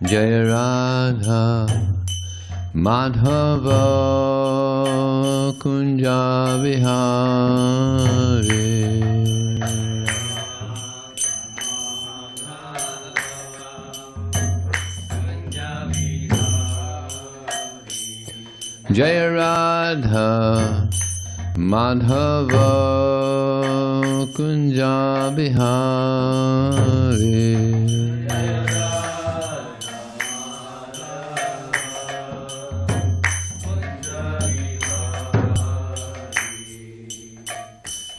Jaya Radha Madhava Kunja Vihari Jaya Radha Madhava Kunja Vihari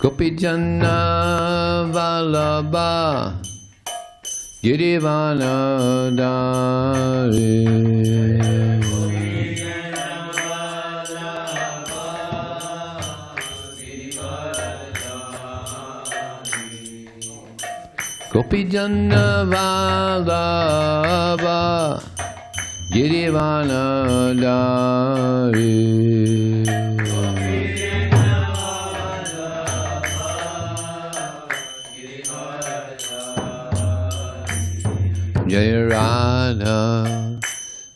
Gopijana Vallabha Girivana Dari Gopijana Vallabha Girivana Dari Jaya Radha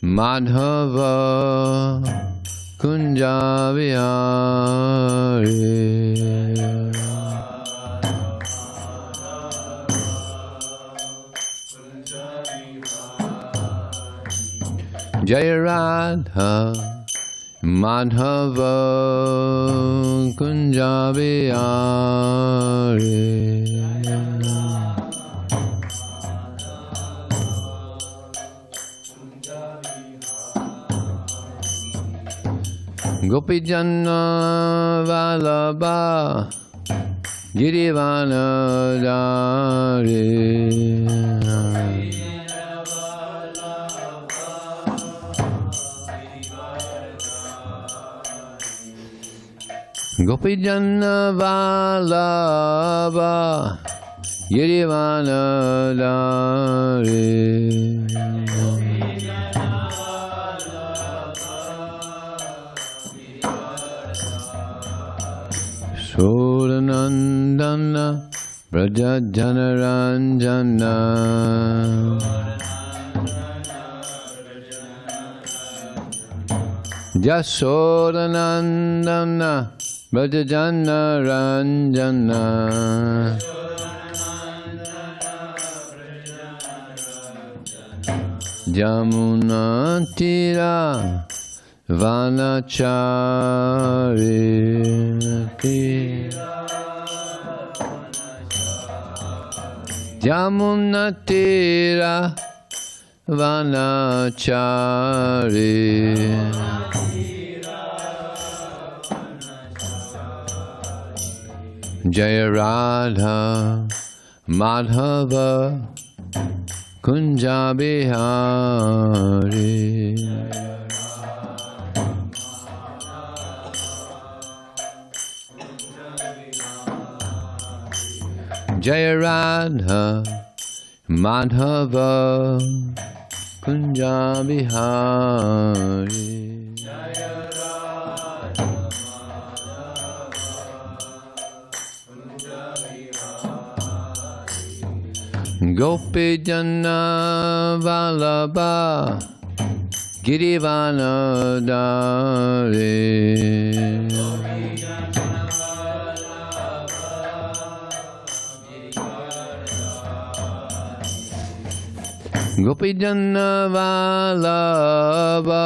Madhava Kunja Vihari Jaya Radha Madhava Kunja Vihari Gopijana Vallabha Girivana Dari Gopijana Vallabha Girivana Dari Sodanandana Brajajanaranjana Jasodanandana Brajajanaranjana Jamunatira Vanachari Jamunatira Vanachari Jaya Radha Madhava Kunja Vihari Jaya Radha Madhava Kunja Vihari Gopijana Vallabha Girivana Dari Gopijana Vallabha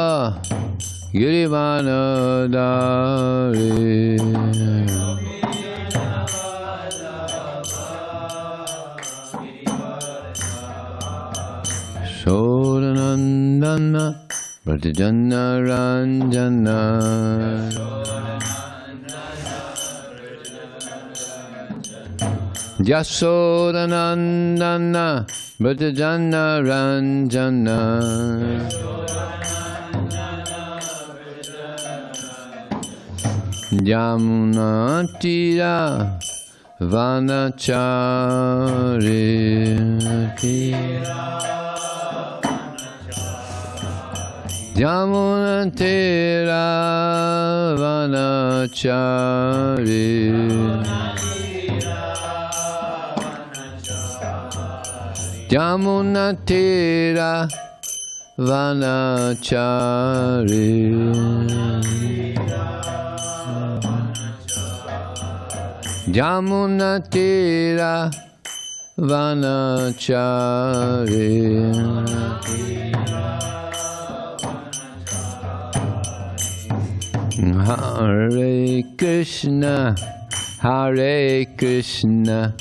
Girivana Dari Sodanandana Brajajana Ranjana Jasodanandana Brajajana Ranjana Jamunatira Vanachari Jamunatira Vanachari Jamunatira vanachari. Jamuna tira vanachari. Hare Krishna, Hare Krishna,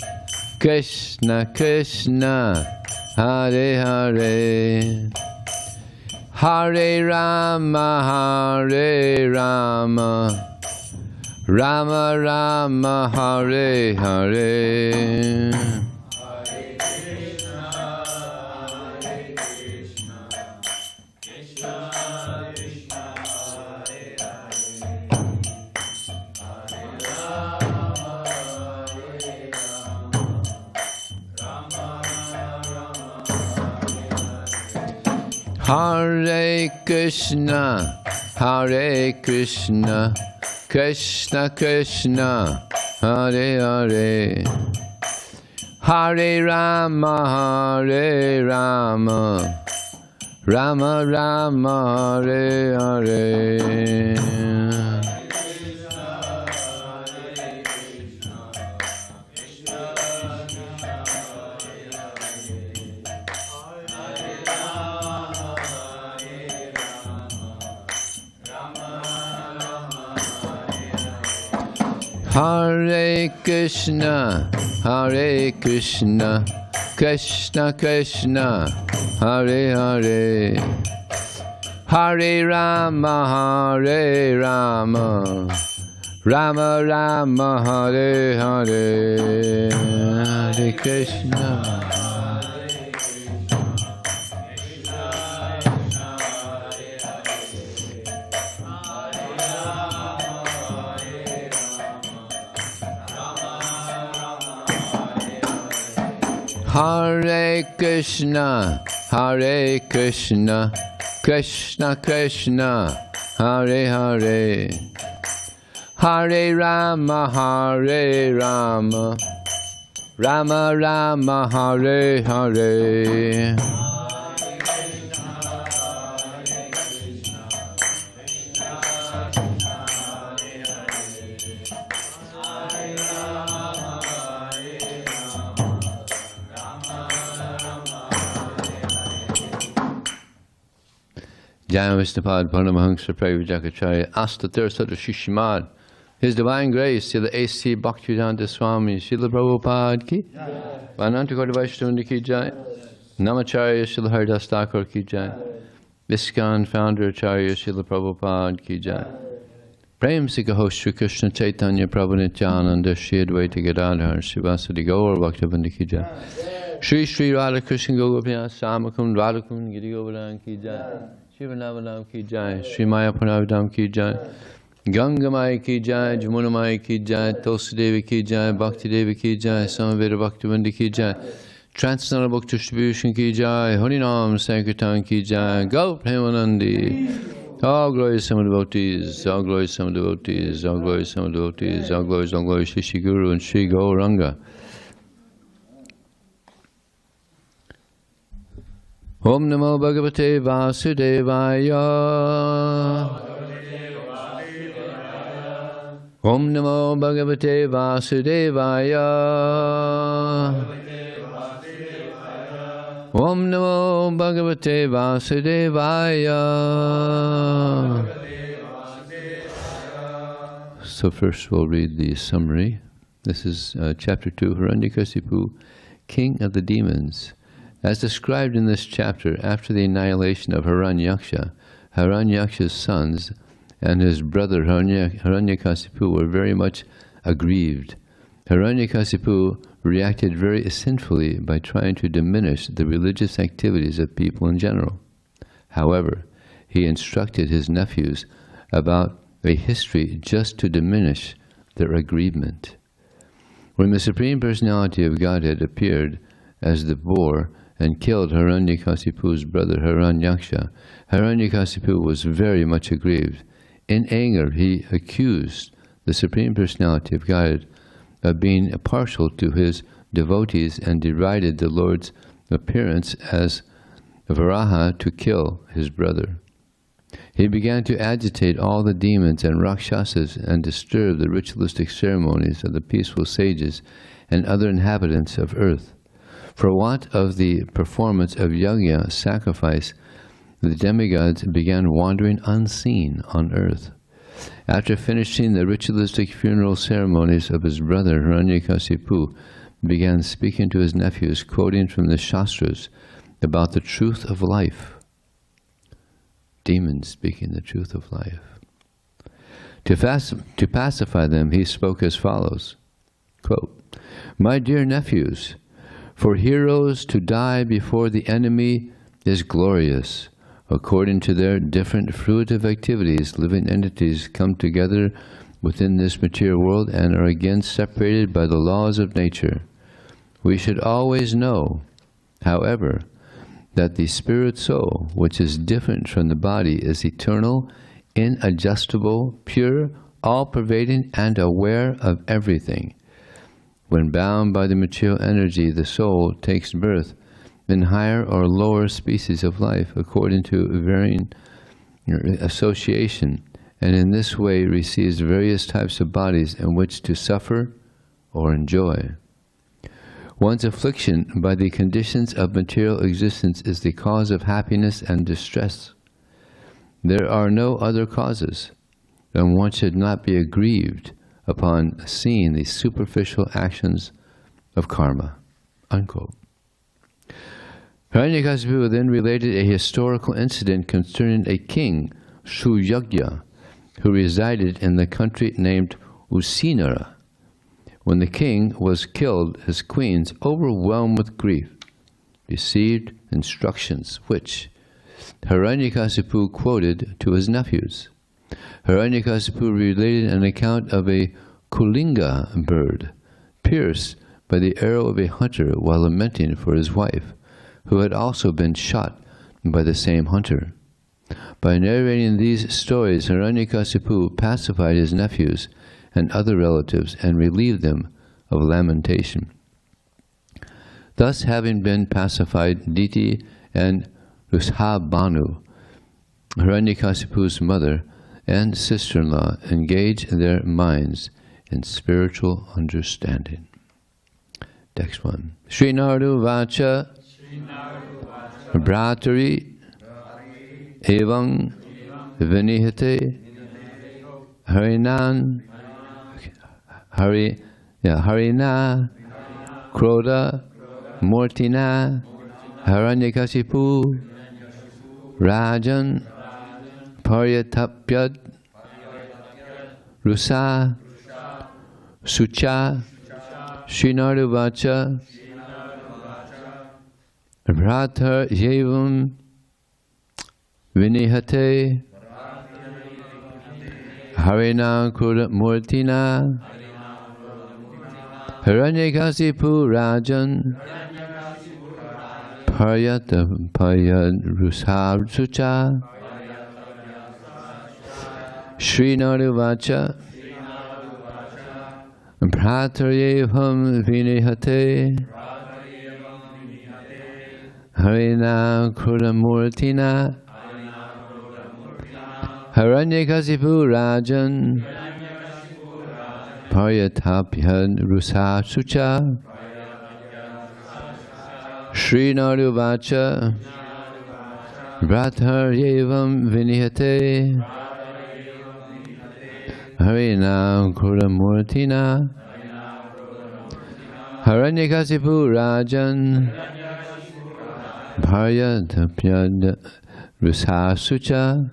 Krishna Krishna, Hare Hare, Hare Rama, Hare Rama, Rama Rama, Hare Hare. Hare Krishna, Hare Krishna, Krishna Krishna, Hare Hare, Hare Rama, Hare Rama, Rama Rama, Hare Hare. Hare Krishna, Hare Krishna, Krishna Krishna, Hare Hare, Hare Rama, Hare Rama, Rama Rama, Hare Hare, Hare Krishna. Hare Krishna, Hare Krishna, Krishna Krishna, Hare Hare, Hare Rama, Hare Rama, Rama Rama, Hare Hare. Jaya Vishnupad Paramahansa Prabhujakacharya Asta Tirasata Shishimad. His Divine Grace, Srila A.C. Bhaktivedanta Swami, Srila Prabhupada ki, Vanantakota Vaishnavanda ki jai, Namacharya Srila Haridas Thakur ki jai, ISKCON Founder Acharya Srila Prabhupada ki jai. Prem Sikaho Shri Krishna Chaitanya Prabhu Nityananda Shri Advaita Gadadhar Srivasadi Gaur Bhaktivinoda ki jai. Shri Shri Radha Krishna Gopinath Samakam Radhakam Giri Govardhan ki jai. Shiva Navanam ki jai, Sri Maya Pranavadam ki jai, Ganga Maya ki jai, Jamuna Maya ki jai, Tulsi Devi ki jai, Bhakti Devi ki jai, Samaveda Bhaktivinoda ki jai, Transcendental Book Distribution ki jai, Harinam Sankirtan ki jai, Go Premanandi. All glories some devotees, all glories some devotees, all glories some devotees, all glories, Shri Guru and Shri Gauranga. Om Namo Bhagavate Vasudevaya. Om Namo Bhagavate Vasudevaya. Om Namo Bhagavate Vasudevaya. So first we'll read the summary. This is chapter 2, Hiraṇyakaśipu, King of the Demons. As described in this chapter, after the annihilation of Hiraṇyaksha's sons and his brother Hiraṇyakaśipu were very much aggrieved. Hiraṇyakaśipu reacted very sinfully by trying to diminish the religious activities of people in general. However, he instructed his nephews about a history just to diminish their aggrievement. When the Supreme Personality of Godhead appeared as the boar and killed Hiraṇyakasipu's brother Hiraṇyaksha, Hiraṇyakasipu was very much aggrieved. In anger, he accused the Supreme Personality of Godhead of being partial to his devotees and derided the Lord's appearance as Varaha to kill his brother. He began to agitate all the demons and Rakshasas and disturb the ritualistic ceremonies of the peaceful sages and other inhabitants of earth. For want of the performance of yajna, sacrifice, the demigods began wandering unseen on earth. After finishing the ritualistic funeral ceremonies of his brother, Hiraṇyakaśipu began speaking to his nephews, quoting from the Shastras about the truth of life. Demons speaking the truth of life. To pacify them, he spoke as follows, quote, "My dear nephews, for heroes to die before the enemy is glorious. According to their different fruitive activities, living entities come together within this material world and are again separated by the laws of nature. We should always know, however, that the spirit soul, which is different from the body, is eternal, inadjustable, pure, all-pervading, and aware of everything. When bound by the material energy, the soul takes birth in higher or lower species of life according to varying association, and in this way receives various types of bodies in which to suffer or enjoy. One's affliction by the conditions of material existence is the cause of happiness and distress. There are no other causes, and one should not be aggrieved upon seeing the superficial actions of karma." Unquote. Hiraṇyakaśipu then related a historical incident concerning a king, Suyagya, who resided in the country named Usinara. When the king was killed, his queens, overwhelmed with grief, received instructions which Hiraṇyakaśipu quoted to his nephews. Hiraṇyakaśipu related an account of a kulinga bird pierced by the arrow of a hunter while lamenting for his wife, who had also been shot by the same hunter. By narrating these stories, Hiraṇyakaśipu pacified his nephews and other relatives and relieved them of lamentation. Thus, having been pacified, Diti and Rushabhanu, Hiraṇyakasipu's mother and sister-in-law, engaged their minds in spiritual understanding. Next one. Srinadu Vacha Bhratari Evam Vinihate Harinan Harina Kroda Murtina Hiraṇyakaśipu Rajan Paryatapyad Rusa Sucha Srinadu Vacha Bhratar Yevam Vinihate Harina Kroda Murtina Hiraṇyakaśipu Rajan Paryatapyad Rusa Sucha Srinadu Vacha Bhrataryevam Vinihate Harina Krodamurtina Hiraṇyakaśipu Rajan Paryatapyad Rusa Sucha Srinadu Vacha Bhrataryevam Vinihate Harina Krodamurtina Hiraṇyakaśipu Rajan Paryatapyad Rusa Sucha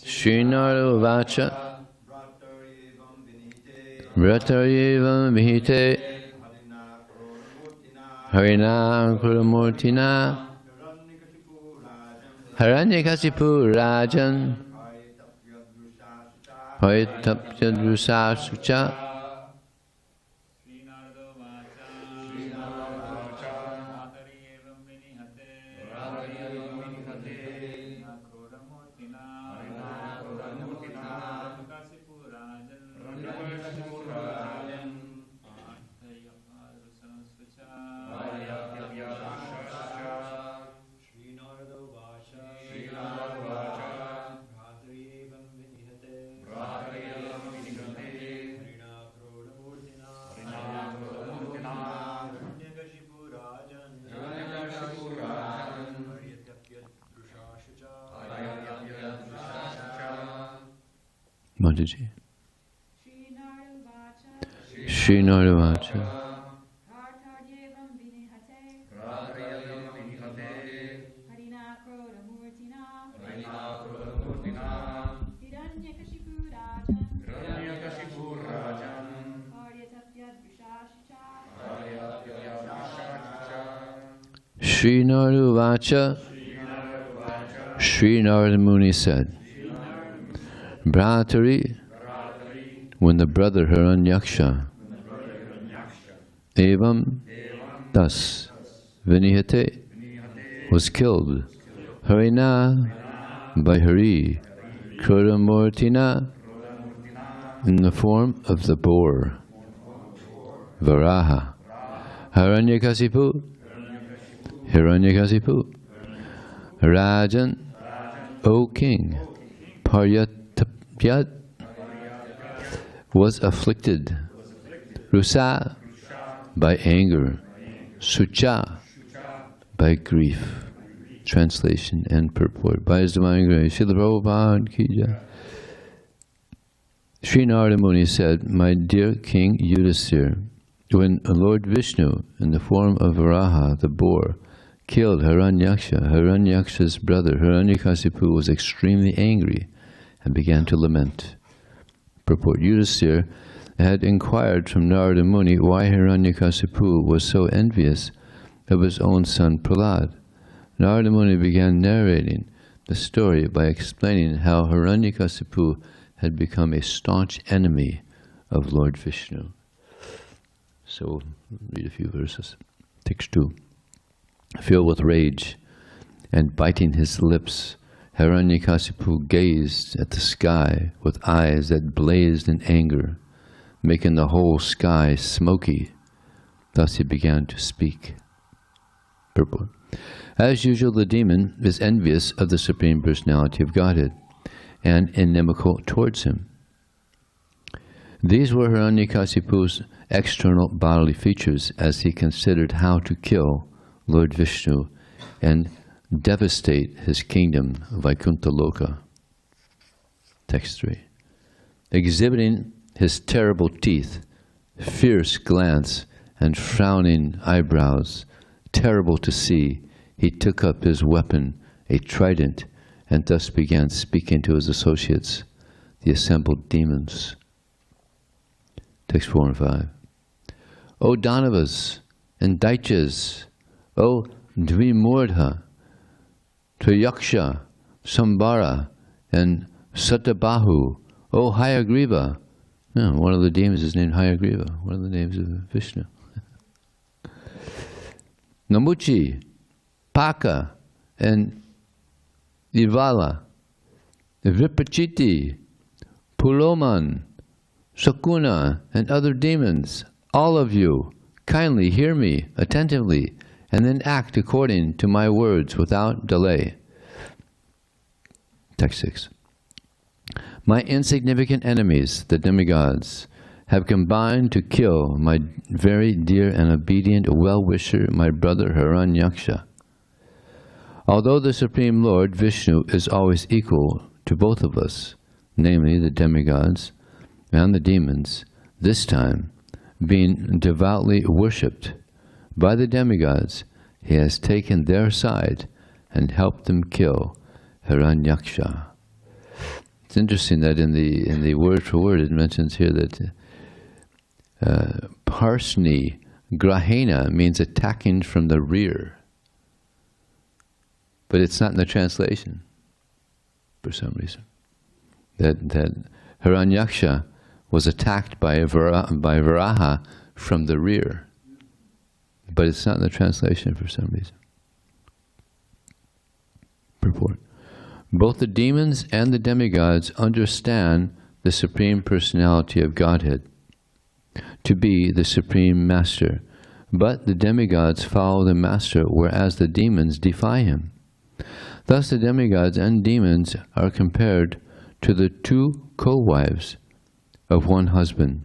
Srinadu Vacha Bhrataryevam Vinihate Harina Krodamurtina Hiraṇyakaśipu Rajan Haitapyadrusa sucha. Mataji. Srinarvacha. Srinarvacha. Sri Narada Muni said, Bhratari, when the brother Hiraṇyaksha, evam, thus, vinihate, was killed, harina, by Hari, krodamurtina, in the form of the boar, Varaha, Hiraṇyakaśipu, Rajan, O king, Paryatapyat, was afflicted, Rusa, by anger, Sucha, by grief. Translation and purport by His Divine Grace, Srila Prabhupada Ki Jai. Sri Narada Muni said, My dear King Yudhisthira, when Lord Vishnu, in the form of Varaha, the boar, killed Hiraṇyaksha, Hiraṇyaksha's brother Hiraṇyakaśipu was extremely angry and began to lament. Purport: Yudhisthira had inquired from Narada Muni why Hiraṇyakaśipu was so envious of his own son Prahlad. Narada Muni began narrating the story by explaining how Hiraṇyakaśipu had become a staunch enemy of Lord Vishnu. So we'll read a few verses. Text 2. Filled with rage and biting his lips, Hiraṇyakaśipu gazed at the sky with eyes that blazed in anger, making the whole sky smoky. Thus he began to speak. Purport: As usual, the demon is envious of the Supreme Personality of Godhead and inimical towards him. These were Hiraṇyakaśipu's external bodily features as he considered how to kill Lord Vishnu and devastate his kingdom, Vaikuntha Loka. Text 3. Exhibiting his terrible teeth, fierce glance, and frowning eyebrows, terrible to see, he took up his weapon, a trident, and thus began speaking to his associates, the assembled demons. Text 4 and 5. O Danavas and Daityas, O Dvimurdha, Triyaksha, Sambara, and Satabahu, O Hayagriva. No, one of the demons is named Hayagriva, one of the names of Vishnu. Namuchi, Paka, and Ivala, Viprachiti, Puloman, Sakuna, and other demons, all of you, kindly hear me attentively, and then act according to my words without delay. Text 6. My insignificant enemies, the demigods, have combined to kill my very dear and obedient well-wisher, my brother Hiraṇyaksha. Although the Supreme Lord Vishnu is always equal to both of us, namely the demigods and the demons, this time, being devoutly worshipped by the demigods, he has taken their side and helped them kill Hiraṇyaksha. It's interesting that in the word for word it mentions here that parsni grahena means attacking from the rear, but it's not in the translation for some reason. That Hiraṇyakashipu was attacked by Varaha from the rear. But it's not in the translation for some reason. Purport. Both the demons and the demigods understand the Supreme Personality of Godhead to be the Supreme Master, but the demigods follow the Master, whereas the demons defy him. Thus the demigods and demons are compared to the two co-wives of one husband.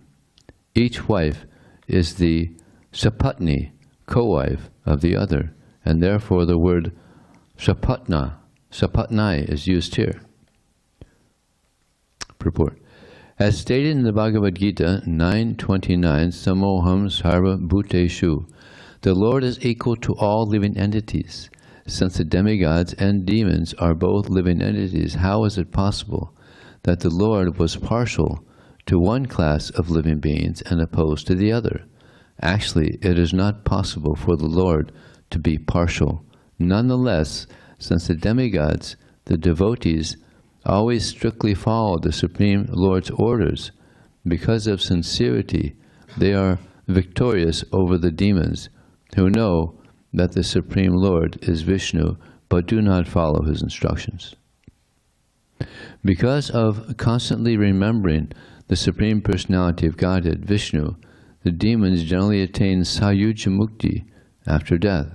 Each wife is the sapatni, co-wife of the other, and therefore the word sapatnai is used here. Purport. As stated in the Bhagavad Gita 9.29, Samoham Sarva Bhuteshu, the Lord is equal to all living entities. Since the demigods and demons are both living entities, how is it possible that the Lord was partial to one class of living beings and opposed to the other? Actually, it is not possible for the Lord to be partial. Nonetheless, since the demigods, the devotees, always strictly follow the Supreme Lord's orders, because of sincerity, they are victorious over the demons, who know that the Supreme Lord is Vishnu, but do not follow his instructions. Because of constantly remembering the Supreme Personality of Godhead, Vishnu, the demons generally attain Sayuja Mukti after death.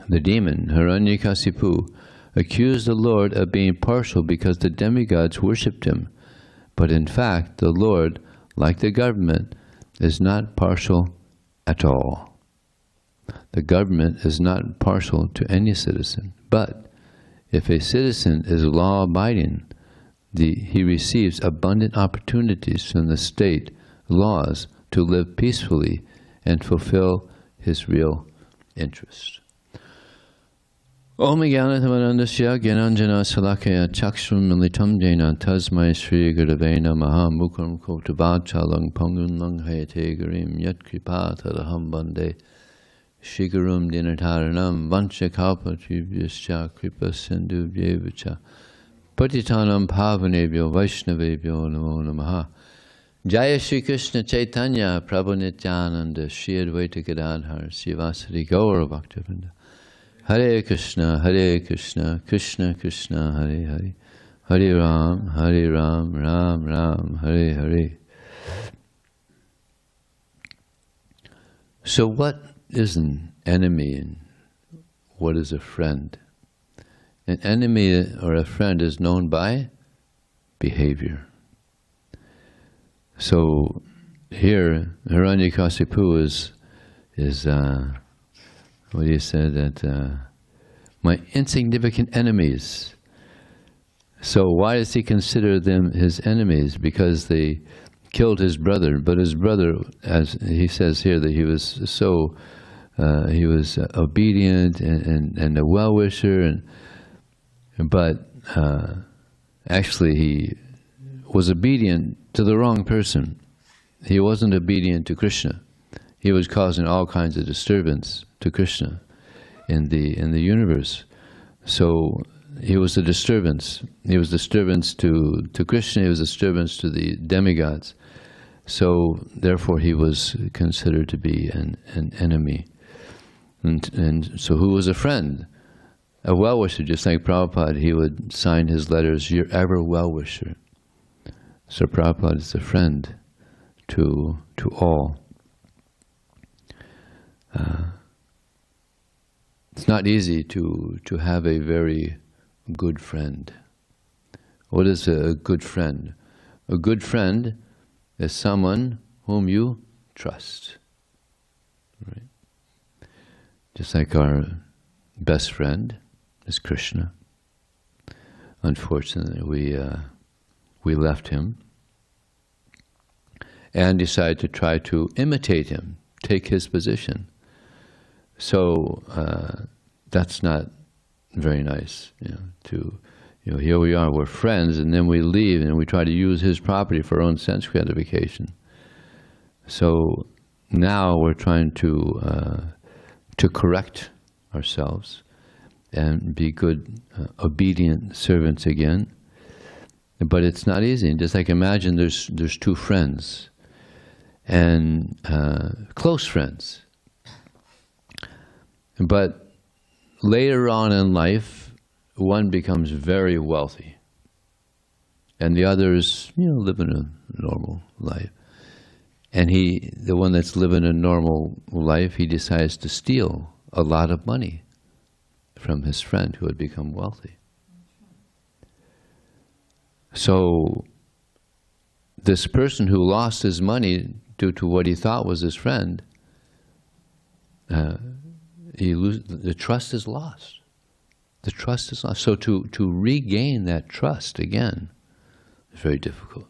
The demon, Hiraṇyakaśipu, accused the Lord of being partial because the demigods worshipped him. But in fact, the Lord, like the government, is not partial at all. The government is not partial to any citizen. But if a citizen is law-abiding, he receives abundant opportunities from the state laws to live peacefully and fulfill his real interest. Om Jnanatamandasya Gyananjana Salakaya Chakshram Militam Jena Tasmai Sri Gurave Namaha Mukam Kotabhachalang Pangun Lang Hayate Garim Yat Kripa Tadaham Bande Shigurum Dinataranam Vancha Kalpatibhyascha Kripa Sindhu Vyevacha Patitanam Pavanebhyo Vaishnavebhyo Namo Namaha. Jaya Shri Krishna Chaitanya Prabhu Nityananda Shri Advaita Gadadhar Srivasadi Gaura Bhaktivinoda Hare Krishna, Krishna Krishna, Hare Hare, Hare Ram, Ram Ram, Hare Hare. So what is an enemy and what is a friend? An enemy or a friend is known by behavior. So here, Hiraṇyakaśipu is what he said, that my insignificant enemies. So why does he consider them his enemies? Because they killed his brother. But his brother, as he says here, that he was so he was obedient and a well-wisher, but actually he was obedient to the wrong person. He wasn't obedient to Krishna. He was causing all kinds of disturbance to Krishna in the universe. So he was a disturbance. He was disturbance to Krishna. He was disturbance to the demigods. So therefore he was considered to be an enemy. And so who was a friend? A well-wisher, just like Prabhupada, he would sign his letters, "Your ever well-wisher." So Prabhupada is a friend to all. It's not easy to have a very good friend. What is a good friend? A good friend is someone whom you trust. Right? Just like our best friend is Krishna. Unfortunately, we left him and decided to try to imitate him, take his position. So that's not very nice, here we are, we're friends, and then we leave and we try to use his property for our own sense gratification. So now we're trying to correct ourselves and be good, obedient servants again. But it's not easy. Just like imagine there's two friends, and close friends. But later on in life, one becomes very wealthy, and the others, living a normal life. And the one that's living a normal life, he decides to steal a lot of money from his friend who had become wealthy. So this person who lost his money due to what he thought was his friend, the trust is lost. The trust is lost. So to regain that trust again is very difficult.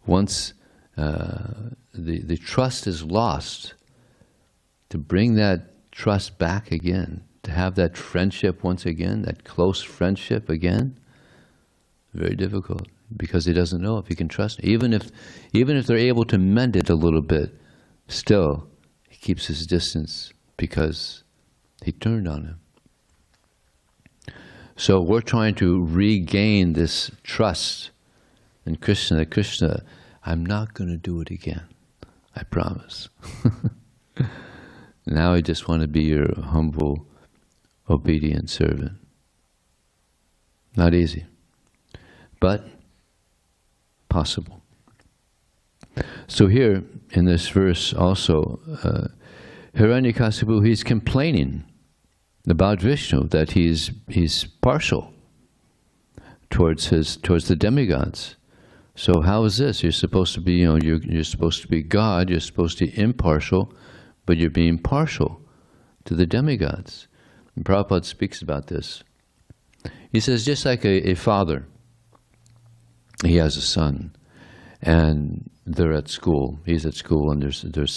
Once the trust is lost, to bring that trust back again, to have that friendship once again, that close friendship again, very difficult, because he doesn't know if he can trust. Even if they're able to mend it a little bit, still he keeps his distance because he turned on him. So we're trying to regain this trust in Krishna. That Krishna, I'm not going to do it again. I promise. Now I just want to be your humble, obedient servant. Not easy, but possible. So here in this verse also, Hiraṇyakaśipu, he's complaining about Vishnu, that he's partial towards the demigods. So how is this? You're supposed to be, you're supposed to be God. You're supposed to be impartial, but you're being partial to the demigods. And Prabhupada speaks about this. He says, just like a father, he has a son, and they're at school. He's at school, and there's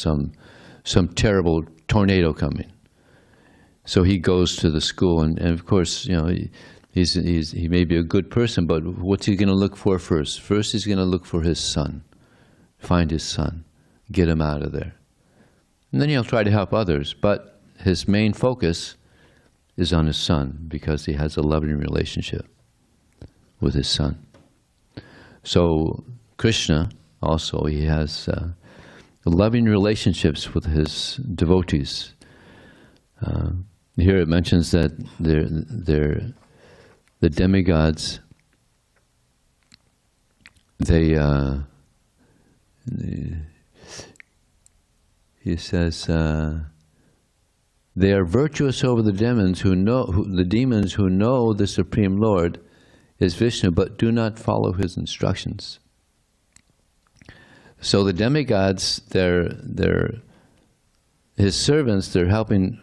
some terrible tornado coming. So he goes to the school, and of course, he may be a good person, but what's he going to look for first? First, he's going to look for his son, find his son, get him out of there. And then he'll try to help others, but his main focus is on his son, because he has a loving relationship with his son. So Krishna also, he has loving relationships with his devotees. Here it mentions that the demigods, he says, they are virtuous over the demons who know the Supreme Lord is Vishnu, but do not follow his instructions. So the demigods, they're his servants. They're helping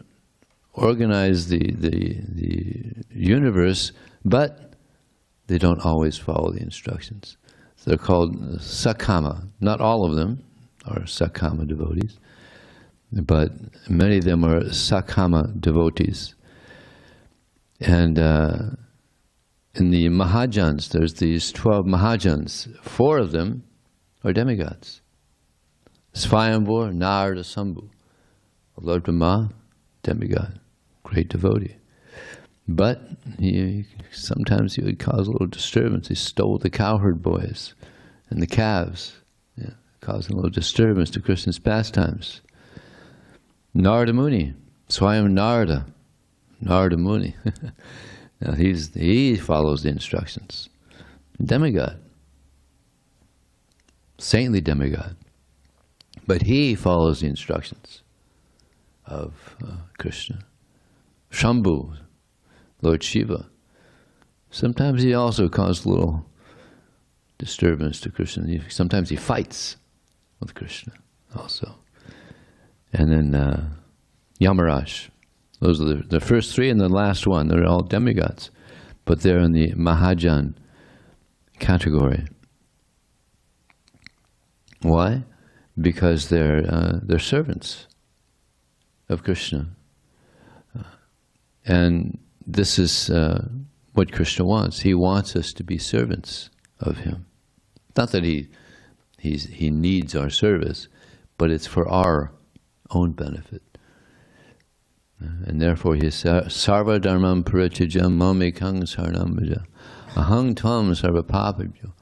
organize the universe, but they don't always follow the instructions. So they're called Sakama. Not all of them are Sakama devotees, but many of them are Sakama devotees. And in the Mahajans, there's these 12 Mahajans. 4 of them are demigods. Svayambhur, Narada, Sambhu. Lord Brahma, demigod, great devotee. But sometimes he would cause a little disturbance. He stole the cowherd boys and the calves, causing a little disturbance to Krishna's pastimes. Narada Muni, Swayam Narada Muni. Now he follows the instructions. Demigod, saintly demigod, but he follows the instructions of Krishna. Shambhu, Lord Shiva, sometimes he also caused a little disturbance to Krishna. Sometimes he fights with Krishna also. And then Yamaraj. Those are the first 3 and the last one. They're all demigods, but they're in the Mahajan category. Why? Because they're servants of Krishna. And this is what Krishna wants. He wants us to be servants of him. Not that he needs our service, but it's for our own benefit. And therefore he says, Sarva dharmam parityajam mamekang saranam bhaja Ahang tvam sarva papabhyo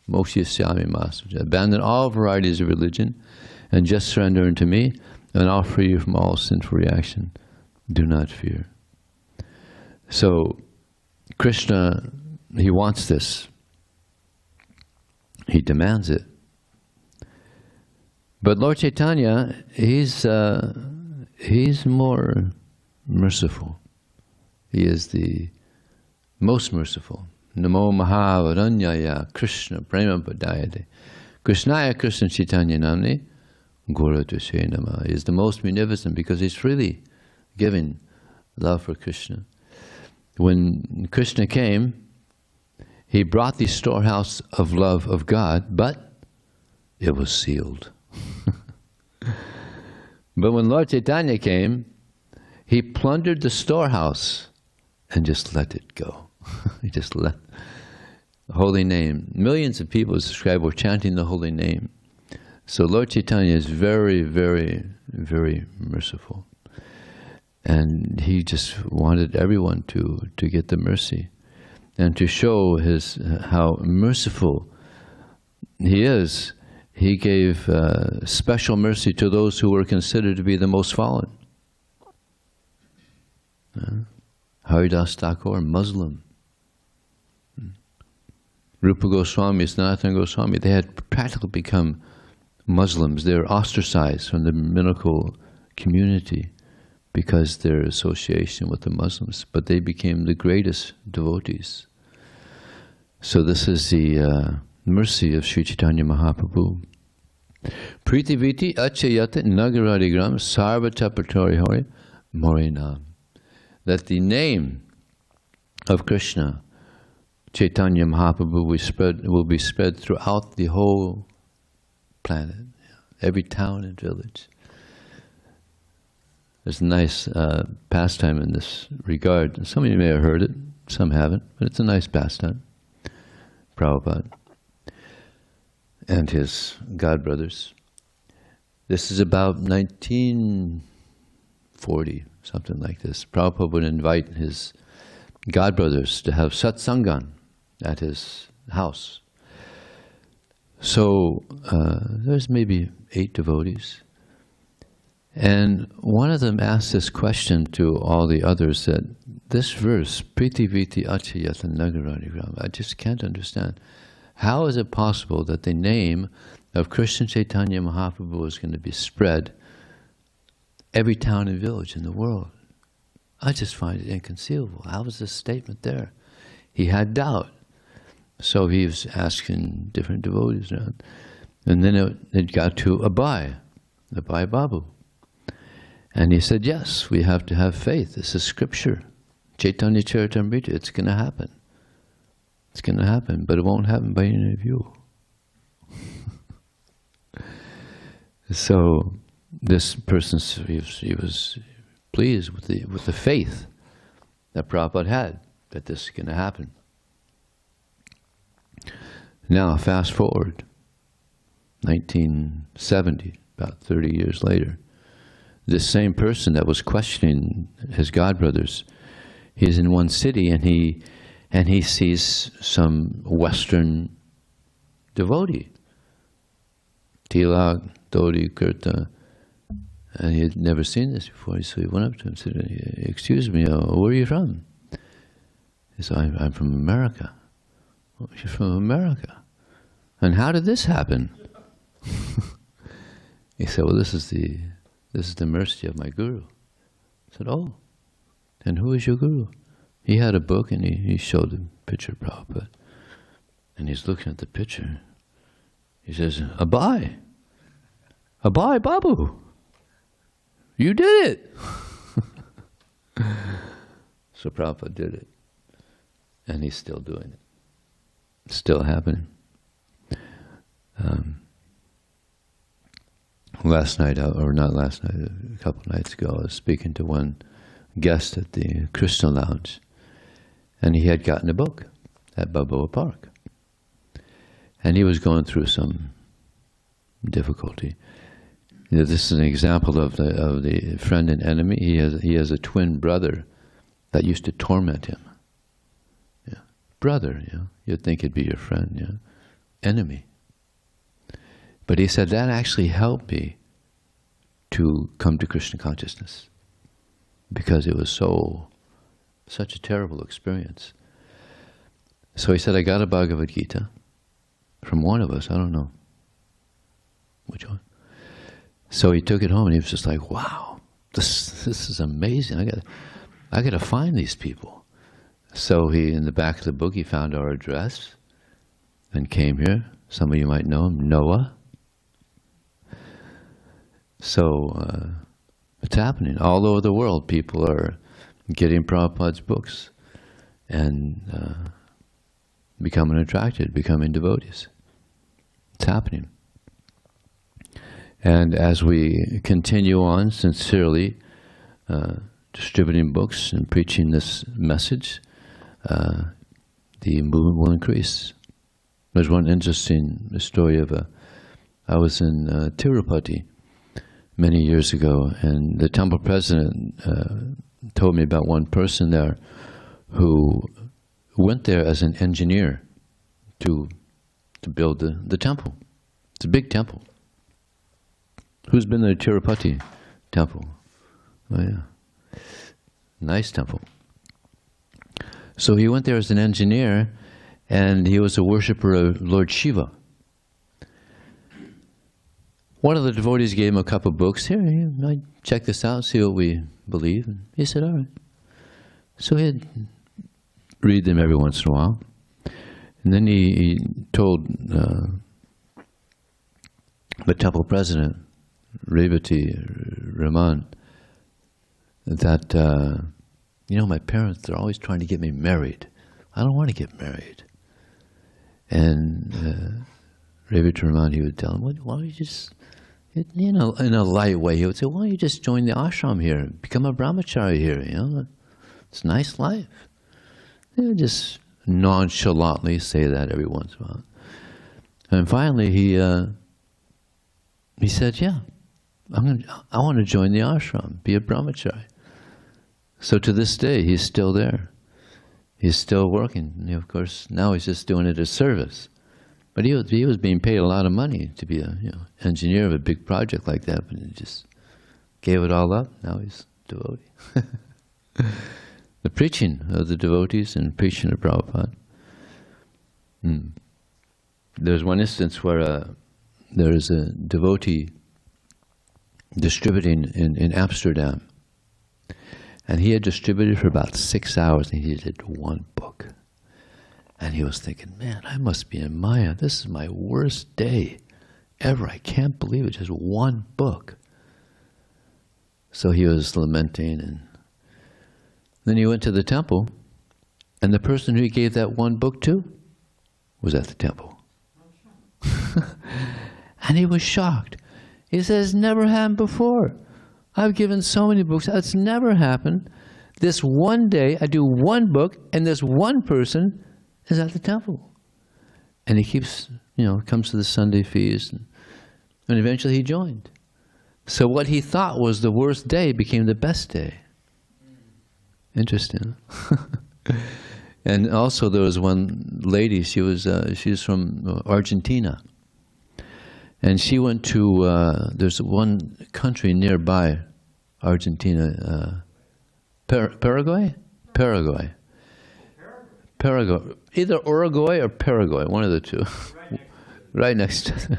mokshasyami mastaja. Abandon all varieties of religion and just surrender unto me, and I'll free you from all sinful reaction. Do not fear. So, Krishna, he wants this. He demands it. But Lord Chaitanya, he's more merciful. He is the most merciful. Namo Mahavaranyaya Krishna Prema Padayate. Krishnaya Krishna Chaitanya Namne Gora Tushe Nama. He is the most munificent because he's freely giving love for Krishna. When Krishna came, he brought the storehouse of love of God, but it was sealed. But when Lord Chaitanya came, he plundered the storehouse and just let it go. He just let the holy name. Millions of people, subscribed, were chanting the holy name. So Lord Chaitanya is very, very, very merciful. And he just wanted everyone to get the mercy and to show how merciful he is. He gave special mercy to those who were considered to be the most fallen. Haridas Thakur, Muslim. Rupa Goswami, Sanatana Goswami, they had practically become Muslims. They were ostracized from the mystical community because their association with the Muslims, but they became the greatest devotees. So this is the mercy of Sri Chaitanya Mahaprabhu. Pritiviti achayata nagaradigram sarvatapatori hori morinam. That the name of Krishna, Chaitanya Mahaprabhu, will be spread throughout the whole planet, every town and village. There's a nice pastime in this regard. Some of you may have heard it, some haven't, but it's a nice pastime. Prabhupada and his godbrothers. This is about 1940, something like this. Prabhupada would invite his godbrothers to have satsangan at his house. So there's maybe 8 devotees. And one of them asked this question to all the others, that this verse, Pritiviti Achayata Nagaradigram, I just can't understand. How is it possible that the name of Krishna Chaitanya Mahaprabhu is going to be spread every town and village in the world? I just find it inconceivable. How is this statement there? He had doubt. So he was asking different devotees around. And then it got to Abai Babu. And he said, yes, we have to have faith. This is scripture. Chaitanya Charitamrita, it's going to happen. It's going to happen, but it won't happen by any of you. So this person, he was pleased with the faith that Prabhupada had, that this is going to happen. Now, fast forward, 1970, about 30 years later, this same person that was questioning his godbrothers, he's in one city and he sees some Western devotee, Tilak, Dodi, Kirta, and he had never seen this before. So he went up to him and said, excuse me, where are you from? He said, I'm from America. Oh, you're from America. And how did this happen? He said, well, this is the mercy of my guru. I said, oh, and who is your guru? He had a book and he showed the picture of Prabhupada. And he's looking at the picture. He says, Abai Babu, you did it. So Prabhupada did it. And he's still doing it. It's still happening. Last night, or not last night, a couple nights ago, I was speaking to one guest at the Krishna Lounge, and he had gotten a book at Balboa Park. And he was going through some difficulty. You know, this is an example of the friend and enemy. He has a twin brother that used to torment him. Yeah. brother, you'd think he'd be your friend, enemy. But he said that actually helped me to come to Krishna consciousness, because it was such a terrible experience. So he said, I got a Bhagavad Gita from one of us, I don't know which one. So he took it home and he was just like, wow, this is amazing. I got to find these people. So he, in the back of the book, he found our address and came here. Some of you might know him, Noah. So it's happening all over the world. People are getting Prabhupada's books and becoming attracted, becoming devotees. It's happening. And as we continue on sincerely distributing books and preaching this message, the movement will increase. There's one interesting story of I was in Tirupati many years ago, and the temple president told me about one person there who went there as an engineer to build the temple. It's a big temple. Who's been to the Tirupati temple? Oh yeah, nice temple. So he went there as an engineer, and he was a worshipper of Lord Shiva. One of the devotees gave him a couple of books. Here, check this out, see what we believe. And he said, all right. So he'd read them every once in a while. And then he told the temple president, Revati Raman, that, my parents, they're always trying to get me married. I don't want to get married. And Revati Raman, he would tell him, why don't you just, in a light way, he would say, why don't you just join the ashram here, become a brahmachari here, It's a nice life. They would just nonchalantly say that every once in a while. And finally, he said, yeah, I want to join the ashram, be a brahmachari. So to this day, he's still there. He's still working. And of course, now he's just doing it as service. But he was being paid a lot of money to be a engineer of a big project like that, but he just gave it all up. Now he's a devotee. The preaching of the devotees and preaching of Prabhupada. There's one instance where there is a devotee distributing in Amsterdam. And he had distributed for about 6 hours, and he did one book. And he was thinking, man, I must be in Maya. This is my worst day ever. I can't believe it, just one book. So he was lamenting, and then he went to the temple, and the person who he gave that one book to was at the temple. And he was shocked. He says, it's never happened before. I've given so many books. It's never happened. This one day, I do one book, and this one person is at the temple. And he keeps, comes to the Sunday feast, and eventually he joined. So what he thought was the worst day became the best day. Interesting. And also there was one lady, she's from Argentina. And she went to, there's one country nearby Argentina, Paraguay? Paraguay. Paraguay. Either Uruguay or Paraguay, one of the two. Right next to it.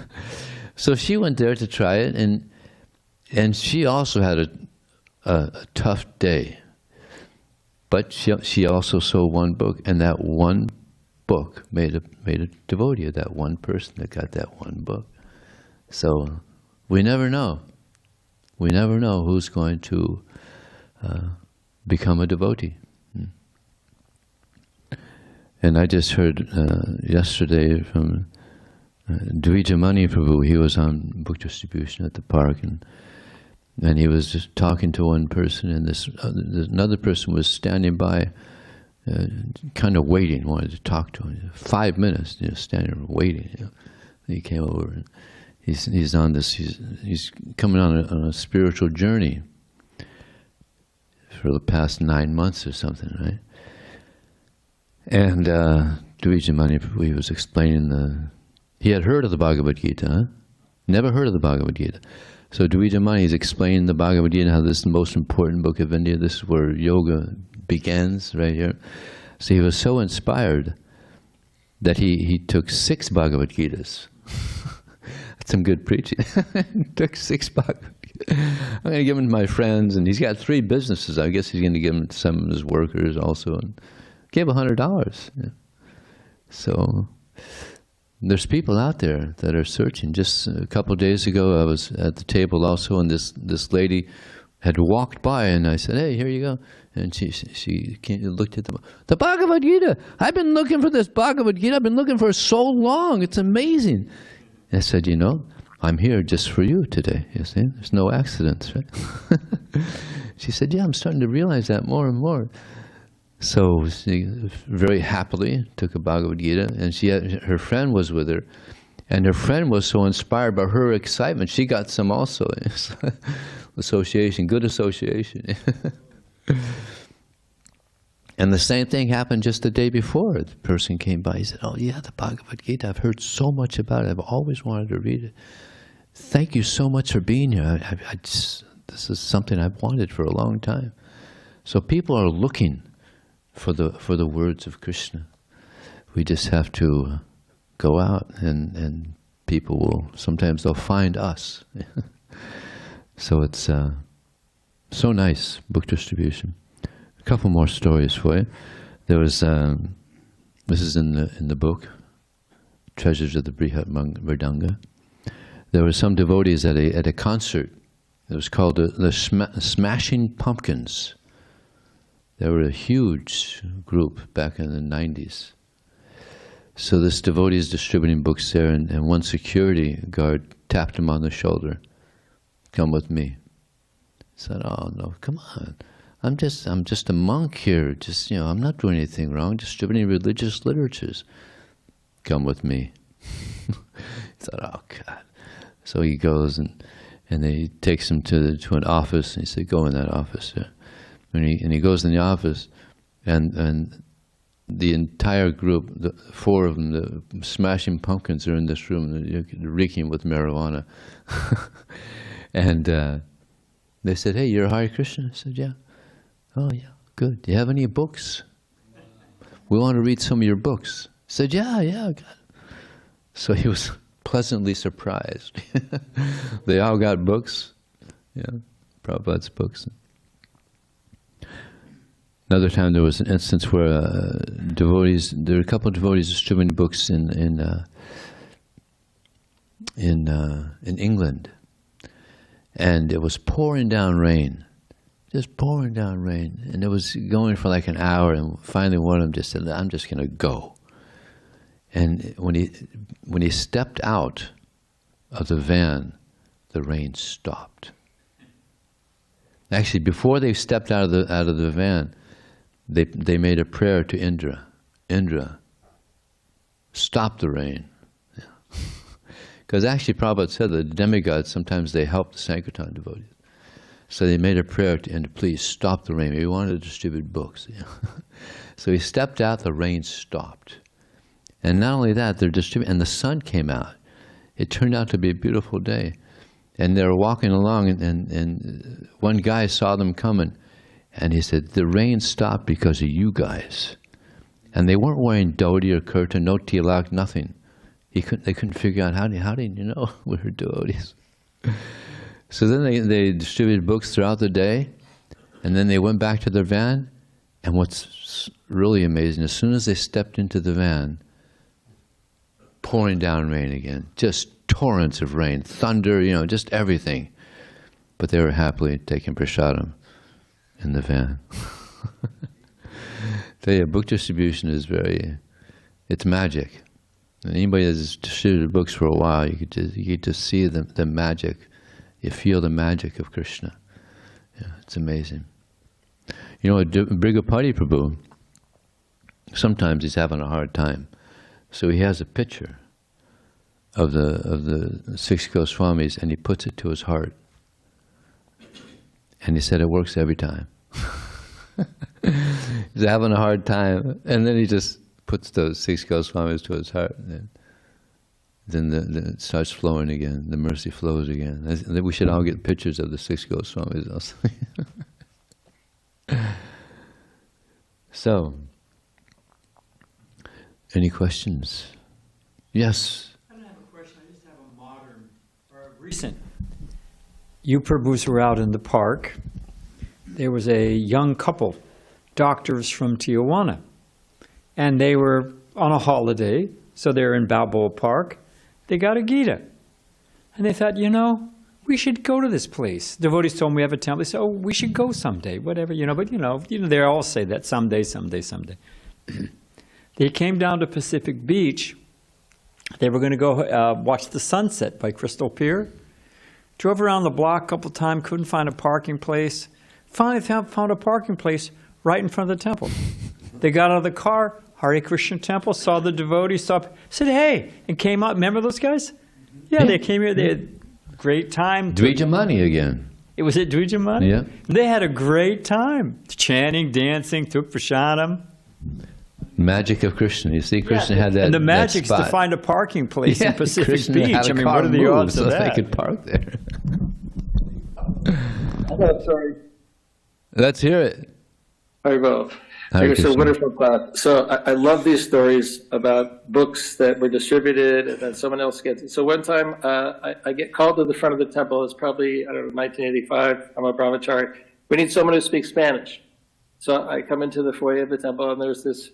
So she went there to try it, and she also had a tough day. But she also sold one book, and that one book made a devotee of that one person that got that one book. So we never know. We never know who's going to become a devotee. And I just heard yesterday from Dvijamani Prabhu. He was on book distribution at the park, and he was just talking to one person, and another person was standing by, kind of waiting, wanted to talk to him. 5 minutes, standing waiting. He came over, and he's on this. He's coming on a spiritual journey for the past 9 months or something, right? And Dvija Mani Prabhu was explaining he had heard of the Bhagavad Gita, huh? Never heard of the Bhagavad Gita. So Dvija Mani is explaining the Bhagavad Gita, how this is the most important book of India. This is where yoga begins, right here. So he was so inspired that he took 6 Bhagavad Gitas. That's some good preaching. He took 6 Bhagavad Gitas. I'm going to give them to my friends, and he's got 3 businesses. I guess he's going to give them to some of his workers also, and gave $100. Yeah. So there's people out there that are searching. Just a couple of days ago, I was at the table also, and this lady had walked by, and I said, "Hey, here you go." And she looked at the Bhagavad Gita. I've been looking for this Bhagavad Gita. I've been looking for it so long. It's amazing. And I said, "You know, I'm here just for you today. You see, there's no accidents, right?" She said, "Yeah, I'm starting to realize that more and more." So she very happily took a Bhagavad Gita, and her friend was with her, and her friend was so inspired by her excitement, she got some also. Association, good association. And the same thing happened just the day before. The person came by, he said, "Oh yeah, the Bhagavad Gita, I've heard so much about it, I've always wanted to read it. Thank you so much for being here. This is something I've wanted for a long time." So people are looking for the words of Krishna. We just have to go out, and people will, sometimes they'll find us. So it's so nice, book distribution. A couple more stories for you. There was, this is in the book, Treasures of the Brihat Mridanga. There were some devotees at a concert. It was called the Smashing Pumpkins. They were a huge group back in the 90s. So this devotee is distributing books there, and one security guard tapped him on the shoulder. "Come with me." He said, "Oh no, come on. I'm just a monk here. Just, I'm not doing anything wrong, distributing religious literatures. Come with me." He thought, "Oh God." So he goes and he takes him to an office, and he said, "Go in that office." Yeah. And he goes in the office, and the entire group, the 4 of them, the Smashing Pumpkins, are in this room, they're reeking with marijuana. And they said, "Hey, you're Hare Krishna?" I said, "Yeah." "Oh, yeah, good. Do you have any books? We want to read some of your books." I said, Yeah, got it." So he was pleasantly surprised. They all got books, Prabhupada's books. Another time there was an instance where there were a couple of devotees distributing books in England, and it was pouring down rain, just pouring down rain, and it was going for like an hour, and finally one of them just said, "I'm just going to go." And when he stepped out of the van, the rain stopped. Actually, before they stepped out of the van, they made a prayer to Indra. "Indra, stop the rain." Because actually Prabhupada said that the demigods, sometimes they help the Sankirtan devotees. So they made a prayer to Indra, "Please stop the rain." He wanted to distribute books. So he stepped out, the rain stopped. And not only that, they're distributing, and the sun came out. It turned out to be a beautiful day. And they were walking along, and one guy saw them coming, and he said, "The rain stopped because of you guys." And they weren't wearing dhoti or kurta, no tilak, nothing. They couldn't figure out how did you know we were devotees. So then they distributed books throughout the day, and then they went back to their van. And what's really amazing, as soon as they stepped into the van, pouring down rain again, just torrents of rain, thunder, just everything. But they were happily taking prasadam in the van. So yeah, book distribution is it's magic. And anybody that's distributed books for a while, you get to see the magic. You feel the magic of Krishna. Yeah, it's amazing. Brigapati Prabhu, sometimes he's having a hard time. So he has a picture of the 6 Goswamis, and he puts it to his heart. And he said it works every time. He's having a hard time. And then he just puts those 6 Goswamis to his heart. And then it starts flowing again. The mercy flows again. We should all get pictures of the 6 Goswamis also. So, any questions? Yes? I don't have a question. I just have a modern or a recent. You Prabhus were out in the park. There was a young couple, doctors from Tijuana, and they were on a holiday, so they're in Balboa Park. They got a Gita, and they thought, we should go to this place. Devotees told them we have a temple. They said, oh, we should go someday, whatever, but they all say that someday. They came down to Pacific Beach. They were going to go watch the sunset by Crystal Pier. Drove around the block a couple times, couldn't find a parking place. Finally found a parking place right in front of the temple. They got out of the car, Hare Krishna temple, saw the devotees, said, hey, and came out. Remember those guys? Yeah, they came here. They had great time. Dvijamani again. It was at Dvijamani? Yeah. They had a great time. Chanting, dancing, took prasadam. Magic of Krishna. You see, Krishna had that. And the magic's to find a parking place in Pacific Krishna Beach. Had a car what are the odds so of that? They could park there. Sorry. Let's hear it. Very well. Hare It was a Krishna. wonderful class. So I love these stories about books that were distributed and then someone else gets it. So one time I get called to the front of the temple. It's probably, 1985. I'm a brahmachari. We need someone who speaks Spanish. So I come into the foyer of the temple, and there's this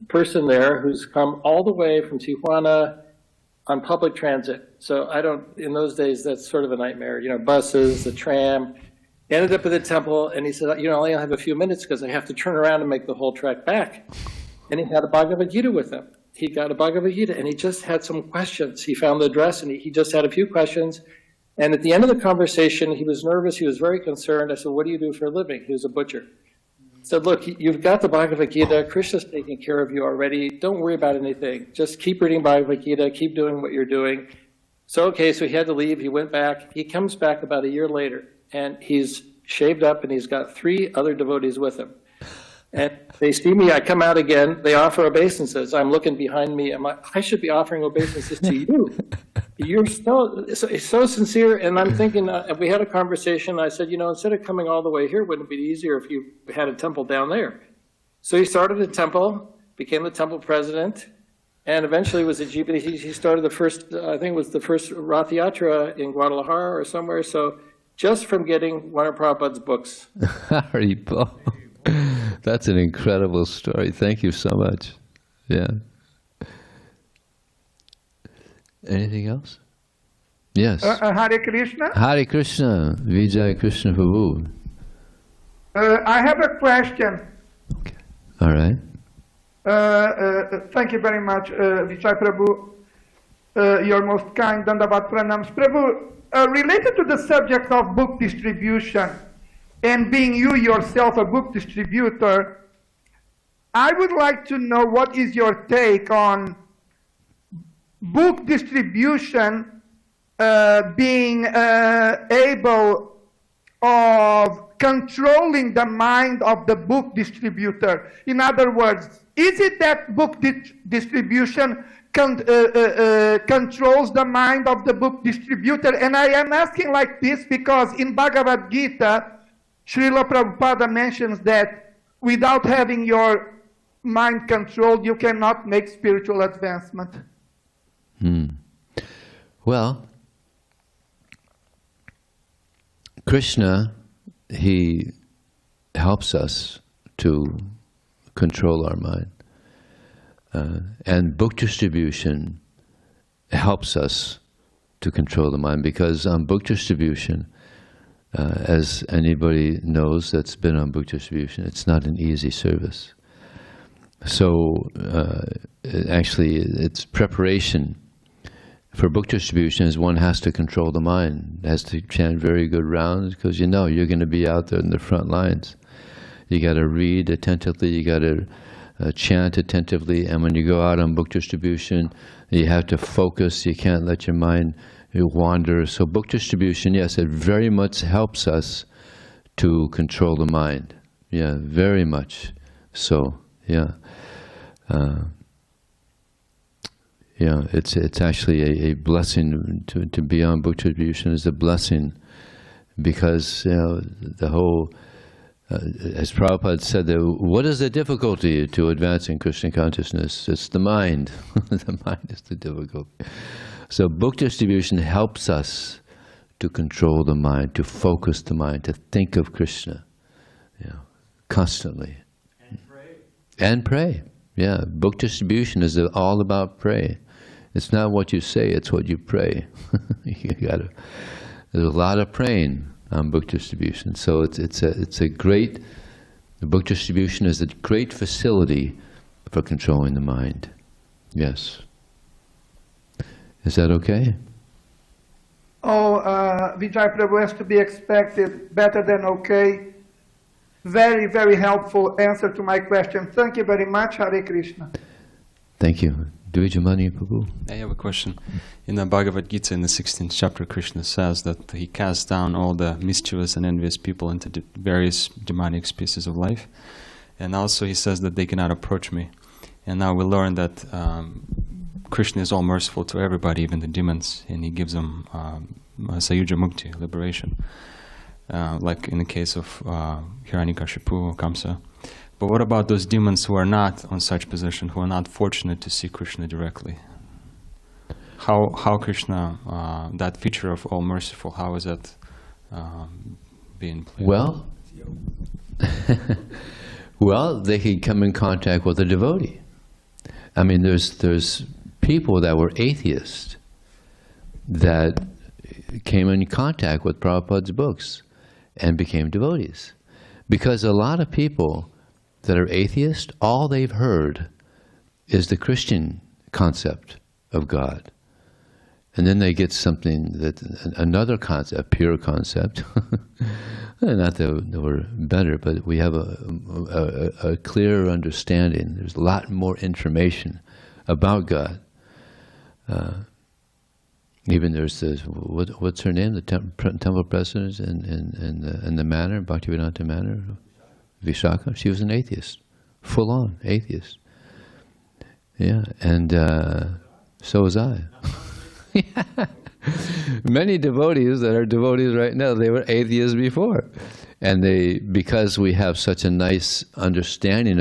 person there who's come all the way from Tijuana on public transit. So in those days, that's sort of a nightmare. Buses, the tram. Ended up at the temple, and he said, I only have a few minutes because I have to turn around and make the whole trek back. And he had a Bhagavad Gita with him. He got a Bhagavad Gita, and he just had some questions. He found the address, and he just had a few questions. And at the end of the conversation, he was nervous. He was very concerned. I said, what do you do for a living? He was a butcher. I said, look, you've got the Bhagavad Gita. Krishna's taking care of you already. Don't worry about anything. Just keep reading Bhagavad Gita. Keep doing what you're doing. So he had to leave. He went back. He comes back about a year later. And he's shaved up, and he's got 3 other devotees with him. And they see me, I come out again, they offer obeisances. I'm looking behind me, I should be offering obeisances to you. You're so sincere, and I'm thinking, we had a conversation, I said, instead of coming all the way here, wouldn't it be easier if you had a temple down there? So he started a temple, became the temple president, and eventually was a GP. He started the first, I think it was the first Rath Yatra in Guadalajara or somewhere, so just from getting one of Prabhupada's books. Haribo. That's an incredible story. Thank you so much. Yeah. Anything else? Yes. Hare Krishna. Hare Krishna. Vijaya Krishna Prabhu. I have a question. Okay. All right. Thank you very much, Vijay Prabhu. Your most kind Dandavat Pranams. Prabhu, related to the subject of book distribution and being you yourself a book distributor, I would like to know what is your take on book distribution being able of controlling the mind of the book distributor. In other words, is it that book distribution controls the mind of the book distributor? And I am asking like this because in Bhagavad Gita, Srila Prabhupada mentions that without having your mind controlled, you cannot make spiritual advancement. Well, Krishna, he helps us to control our mind. And book distribution helps us to control the mind, because on book distribution, as anybody knows that's been on book distribution, it's not an easy service. So actually, it's preparation for book distribution is one has to control the mind, has to chant very good rounds, because you're going to be out there in the front lines. You got to read attentively, you got to chant attentively, and when you go out on book distribution, you have to focus, you can't let your mind wander. So book distribution, yes, it very much helps us to control the mind. Yeah, very much so. Yeah. Yeah, it's actually a blessing to be on book distribution is a blessing, because the whole, as Prabhupada said, what is the difficulty to advancing Krishna consciousness? It's the mind. The mind is the difficulty. So book distribution helps us to control the mind, to focus the mind, to think of Krishna, constantly. And pray. And pray. Yeah, book distribution is all about pray. It's not what you say, it's what you pray. There's a lot of praying on book distribution. So it's a great, the book distribution is a great facility for controlling the mind. Yes. Is that okay? Oh, Vijay Prabhu has to be expected, better than okay. Very, very helpful answer to my question. Thank you very much. Hare Krishna. Thank you. Dvijamani Prabhu. I have a question. In the Bhagavad Gita, in the 16th chapter, Krishna says that he casts down all the mischievous and envious people into the various demonic species of life. And also he says that they cannot approach me. And now we learn that Krishna is all merciful to everybody, even the demons, and he gives them Sayuja Mukti, liberation, like in the case of Hiraṇyakaśipu or Kamsa. But what about those demons who are not on such position, who are not fortunate to see Krishna directly? How Krishna, that feature of all merciful, how is that being played? Well, well, they could come in contact with a devotee. I mean, there's people that were atheists that came in contact with Prabhupada's books and became devotees. Because a lot of people that are atheists, all they've heard is the Christian concept of God. And then they get something that, another concept, a pure concept. Not that we're better, but we have a clearer understanding. There's a lot more information about God. Even there's this, what's her name? The temple president in the manor, Bhaktivedanta manor, Vishaka. She was an atheist, full-on atheist. Yeah, and so was I. Many devotees that are devotees right now, they were atheists before, and because we have such a nice understanding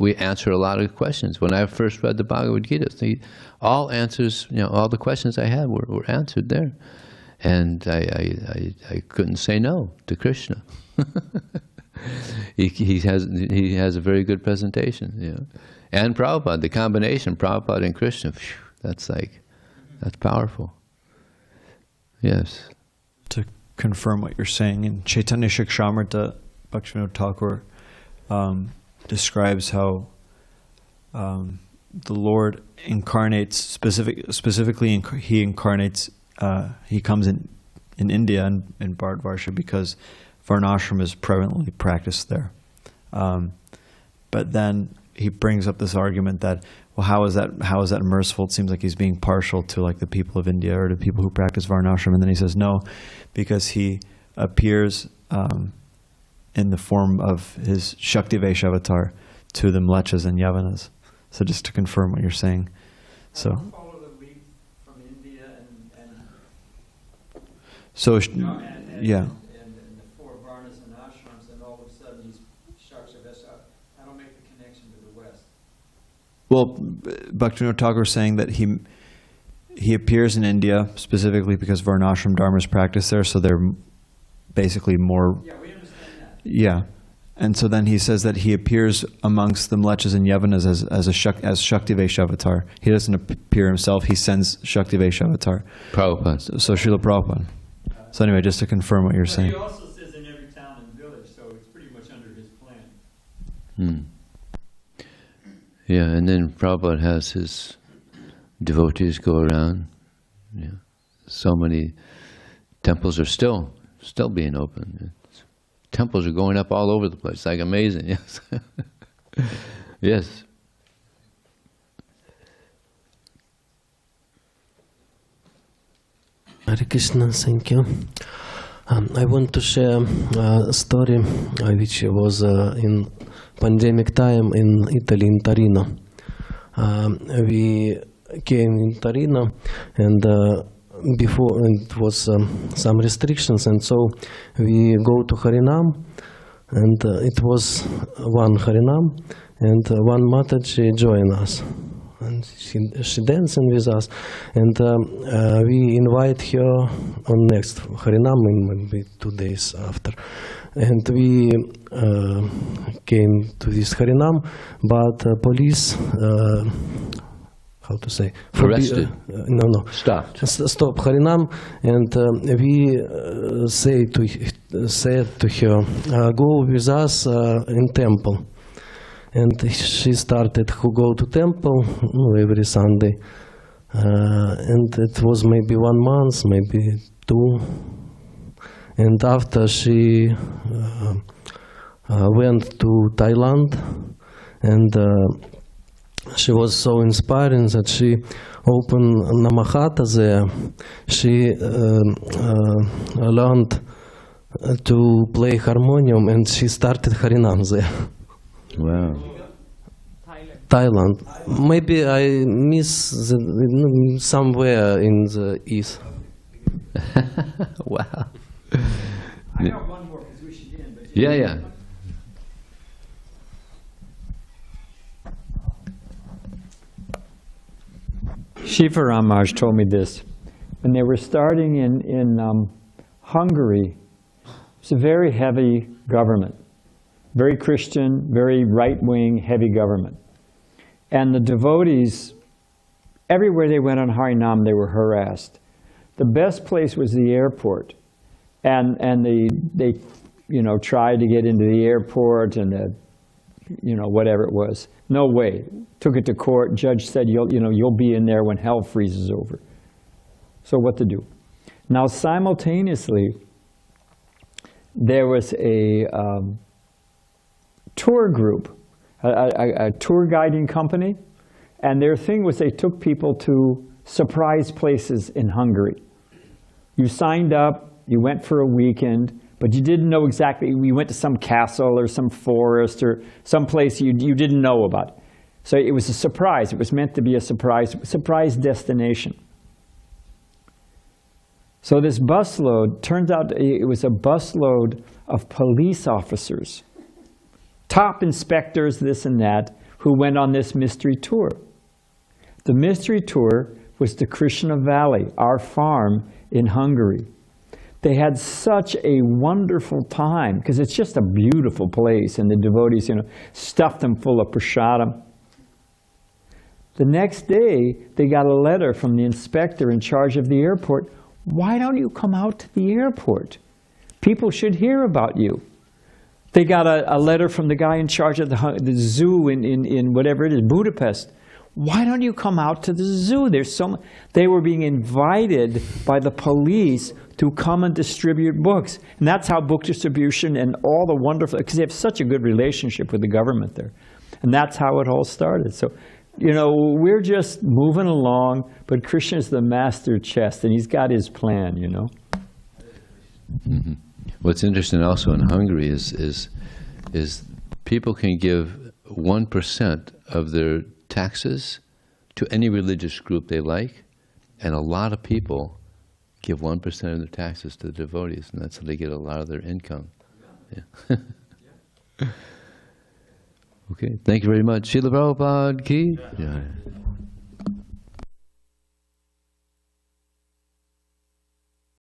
we answer a lot of questions. When I first read the Bhagavad Gita, all answers, all the questions I had were answered there, and I couldn't say no to Krishna. He has a very good presentation, And Prabhupada, the combination, Prabhupada and Krishna, that's powerful. Yes. To confirm what you're saying, in Chaitanya Shikshamrita, Bhaktivinoda Thakur describes how the Lord incarnates, specifically he incarnates, he comes in India, in Bharatvarsha, because Varnashram is prevalently practiced there. But then he brings up this argument that, well, how is that merciful? It seems like he's being partial to the people of India or the people who practice Varnashram. And then he says, no, because he appears in the form of his Shakti Vaishavatar to the Mlechas and Yavanas. So just to confirm what you're saying. So Follow the lead from India and yeah. And the four varnas and ashrams, and all of a sudden these Shakshavaisa, I don't make the connection to the West. Well, Bhaktivinoda Thakur is saying that he appears in India specifically because Varnashram Dharma is practiced there, so they're basically more. Yeah, we understand that. Yeah, and so then he says that he appears amongst the Mlechas and Yavanas as Shakti Vaishavatar. He doesn't appear himself; he sends Shakti Vaishavatar. Prabhupada. So Srila Prabhupada. So anyway, just to confirm what you're But saying. he also says in every town and village, so it's pretty much under his plan. Yeah, and then Prabhupada has his devotees go around. Yeah. So many temples are still being opened. Temples are going up all over the place. It's amazing. Yes. Yes. Hare Krishna, thank you. I want to share a story which was in pandemic time in Italy, in Torino. We came in Torino, and before it was some restrictions, and so we go to Harinam, and it was one Harinam, and one Mataji joined us. And she dancing with us, and we invite her on next Harinam, maybe 2 days after. And we came to this Harinam, but police, how to say? Arrested? No. Stopped. Stop Harinam, and we said to her, go with us in temple. And she started to go to temple every Sunday. And it was maybe 1 month, maybe 2. And after she went to Thailand, and she was so inspiring that she opened Namahata there. She learned to play harmonium, and she started Harinam there. Wow. Thailand. Maybe I miss somewhere in the east. Wow. I got one more because we should end. But Yeah. Shiva Ramaj told me this. When they were starting in Hungary, it's a very heavy government. Very Christian, very right-wing, heavy government. And the devotees, everywhere they went on Harinam, they were harassed. The best place was the airport. And they tried to get into the airport and whatever it was. No way. Took it to court. Judge said, you'll be in there when hell freezes over. So what to do? Now, simultaneously, there was a tour group, a tour guiding company, and their thing was they took people to surprise places in Hungary. You signed up, you went for a weekend, but you didn't know exactly, you went to some castle or some forest or some place you didn't know about. So it was a surprise. It was meant to be a surprise destination. So this busload, turns out it was a busload of police officers, top inspectors, this and that, who went on this mystery tour. The mystery tour was to Krishna Valley, our farm in Hungary. They had such a wonderful time, because it's just a beautiful place, and the devotees, stuffed them full of prasadam. The next day, they got a letter from the inspector in charge of the airport. Why don't you come out to the airport? People should hear about you. They got a letter from the guy in charge of the zoo in whatever it is, Budapest. Why don't you come out to the zoo? They were being invited by the police to come and distribute books. And that's how book distribution and all the wonderful, because they have such a good relationship with the government there. And that's how it all started. So, we're just moving along, but Krishna's the master chess, and he's got his plan, Mm-hmm. What's interesting also in Hungary is people can give 1% of their taxes to any religious group they like, and a lot of people give 1% of their taxes to the devotees, and that's how they get a lot of their income. Yeah. Okay, thank you very much. Srila Prabhupada ki. Yeah.